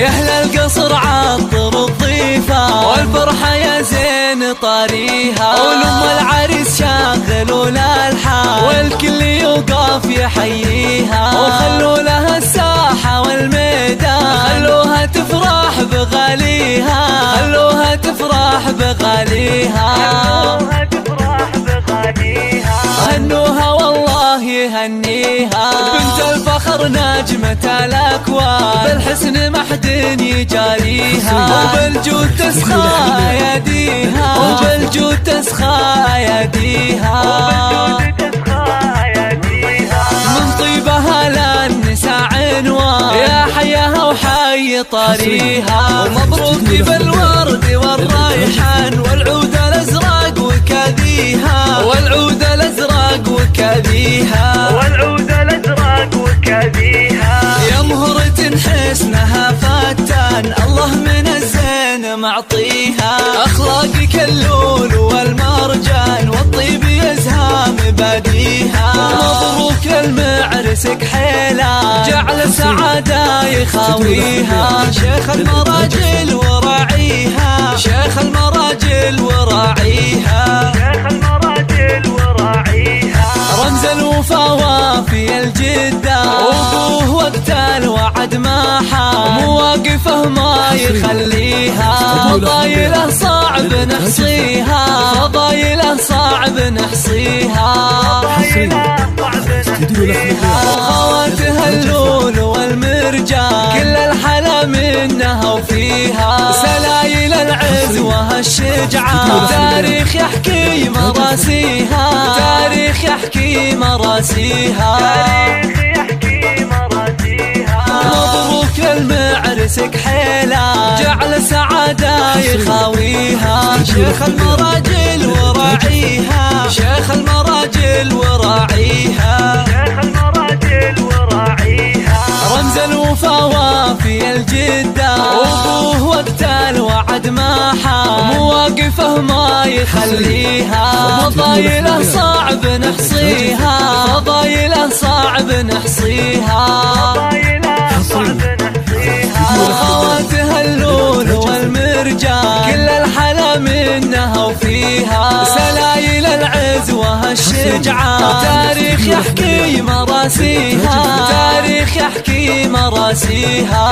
يا أهل القصر عطر الضيفة والفرحة يا زين طاريها، ولم العريس شاغلوا الألحان والكل يوقف يحييها، وخلوا لها الساحة والميدان خلوها تفرح بغاليها، خلوها تفرح بغاليها، هنوها والله يهنيها، بنت الفخر نجمة الأكوان بالحسن محد يجاريها، وبالجود تسخى يديها، وبالجود تسخى يديها، من طيبها للنساء عنوان يا حياها وحي طريها، ومبروك بالورد والريحان والعود الأزرق وكذيها، والعود الأزرق وكذيها، والعود الأزرق وكذيها، يا مهرة حسنها فتان الله من الزين معطيها، أخلاقك اللول والمرجان والطيب يزهى مباديها، مبروك المعرسك حيلا جعل سعادة يخاويها، شيخ المراجل وراعيها، شيخ المراجل وراعيها، شيخ المراجل وراعيها، رمز الوفا وافي الجدة وابوه وقت الوعد ما حان، مواقفه ما يخليها، فضايله صعب نحصيها، فضايله صعب نحصيها، وخواتها اللول والمرجان كل الحلا منها وفيها، سلايل العز وهالشجعان تاريخ يحكي مراسيها، تاريخ يحكي مراسيها، تاريخ يحكي مراسيها، مبروك المعرسك حيلا جعل سعادة يخاويها، شيخ المراجل وراعيها، شيخ المراجل وراعيها، شيخ المراجل وراعيها، رمز الوفا وافي الجدة وابوه وقت الوعد ما حان، مواقفه ما يخليها، فضايله صعب نحصيها، فضايله صعب نحصيها، فضايله صعب نحصيها، وخواتها اللول والمرجان كل الحلا منها وفيها، سلايل العز وهالشجعان تاريخ يحكي مراسيها، تاريخ يحكي مراسيها.